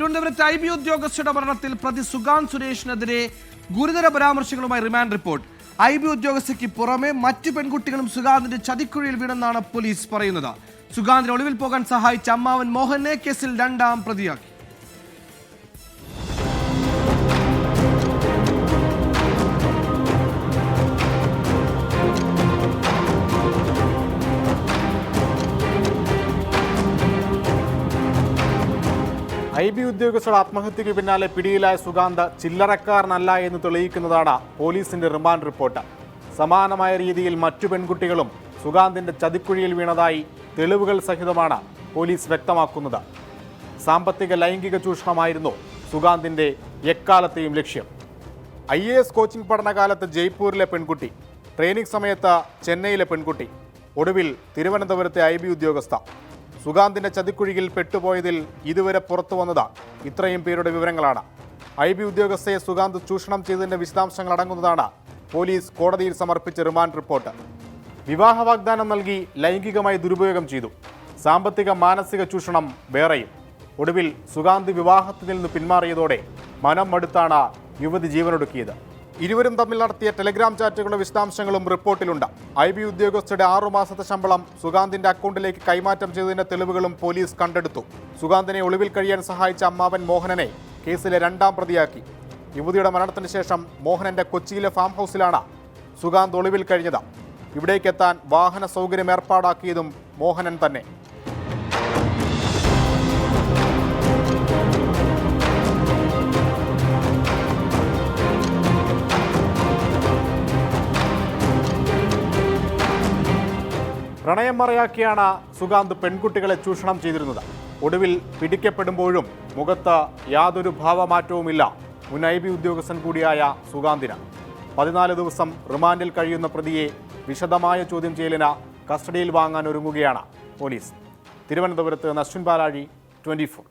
തിരുവനന്തപുരത്ത് IB ഉദ്യോഗസ്ഥരുടെ മരണത്തിൽ പ്രതി സുഗാന്ത് സുരേഷിനെതിരെ ഗുരുതര പരാമർശങ്ങളുമായി റിമാൻഡ് റിപ്പോർട്ട്. IB ഉദ്യോഗസ്ഥയ്ക്ക് പുറമെ മറ്റു പെൺകുട്ടികളും സുഗാന്തിന്റെ ചതിക്കുഴിയിൽ വീണെന്നാണ് പോലീസ് പറയുന്നത്. സുഗാന്തിനെ ഒളിവിൽ പോകാൻ സഹായിച്ച അമ്മാവൻ മോഹനെ കേസിൽ രണ്ടാം പ്രതിയാക്കി. IB ഉദ്യോഗസ്ഥരുടെ ആത്മഹത്യയ്ക്ക് പിന്നാലെ പിടിയിലായ സുഗാന്ത് ചില്ലറക്കാരനല്ല എന്ന് തെളിയിക്കുന്നതാണ് പോലീസിന്റെ റിമാൻഡ് റിപ്പോർട്ട്. സമാനമായ രീതിയിൽ മറ്റു പെൺകുട്ടികളും സുഗാന്തിന്റെ ചതിക്കുഴിയിൽ വീണതായി തെളിവുകൾ സഹിതമാണ് പോലീസ് വ്യക്തമാക്കുന്നത്. സാമ്പത്തിക ലൈംഗിക ചൂഷണമായിരുന്നു സുഗാന്തിന്റെ എക്കാലത്തെയും ലക്ഷ്യം. IAS കോച്ചിംഗ് പഠനകാലത്ത് ജയ്പൂരിലെ പെൺകുട്ടി, ട്രെയിനിങ് സമയത്ത് ചെന്നൈയിലെ പെൺകുട്ടി, ഒടുവിൽ തിരുവനന്തപുരത്തെ IB ഉദ്യോഗസ്ഥ. സുഗാന്തിന്റെ ചതിക്കുഴിയിൽ പെട്ടുപോയതിൽ ഇതുവരെ പുറത്തു വന്നത് ഇത്രയും പേരുടെ വിവരങ്ങളാണ്. IB ഉദ്യോഗസ്ഥയെ സുഗാന്ത് ചൂഷണം ചെയ്തതിന്റെ വിശദാംശങ്ങൾ അടങ്ങുന്നതാണ് പോലീസ് കോടതിയിൽ സമർപ്പിച്ച റിമാൻഡ് റിപ്പോർട്ട്. വിവാഹ വാഗ്ദാനം നൽകി ലൈംഗികമായി ദുരുപയോഗം ചെയ്തു. സാമ്പത്തിക മാനസിക ചൂഷണം വേറെയും. ഒടുവിൽ സുഗാന്ത് വിവാഹത്തിൽ നിന്ന് പിന്മാറിയതോടെ മനം മടുത്താണ് യുവതി ജീവനൊടുക്കിയത്. ഇരുവരും തമ്മിൽ നടത്തിയ ടെലിഗ്രാം ചാറ്റുകളുടെ വിശദാംശങ്ങളും റിപ്പോർട്ടിലുണ്ട്. IB ഉദ്യോഗസ്ഥരുടെ 6 മാസത്തെ ശമ്പളം സുഗാന്തിന്റെ അക്കൗണ്ടിലേക്ക് കൈമാറ്റം ചെയ്തതിന്റെ തെളിവുകളും പോലീസ് കണ്ടെടുത്തു. സുഗാന്തിനെ ഒളിവിൽ കഴിയാൻ സഹായിച്ച അമ്മാവൻ മോഹനനെ കേസിലെ രണ്ടാം പ്രതിയാക്കി. യുവതിയുടെ മരണത്തിന് ശേഷം മോഹനന്റെ കൊച്ചിയിലെ ഫാം ഹൗസിലാണ് സുഗാന്ത് ഒളിവിൽ കഴിഞ്ഞത്. ഇവിടേക്കെത്താൻ വാഹന സൗകര്യം ഏർപ്പാടാക്കിയതും മോഹനൻ തന്നെ. പ്രണയം മറയാക്കിയാണ് സുഗാന്ത് പെൺകുട്ടികളെ ചൂഷണം ചെയ്തിരുന്നത്. ഒടുവിൽ പിടിക്കപ്പെടുമ്പോഴും മുഖത്ത് യാതൊരു ഭാവമാറ്റവുമില്ല മുൻ IB ഉദ്യോഗസ്ഥൻ കൂടിയായ സുഗാന്തിന്. 14 ദിവസം റിമാൻഡിൽ കഴിയുന്ന പ്രതിയെ വിശദമായ ചോദ്യം ചെയ്യലിന് കസ്റ്റഡിയിൽ വാങ്ങാൻ ഒരുങ്ങുകയാണ് പോലീസ്. തിരുവനന്തപുരത്ത് നശ്വിൻ പാലാഴി, 24.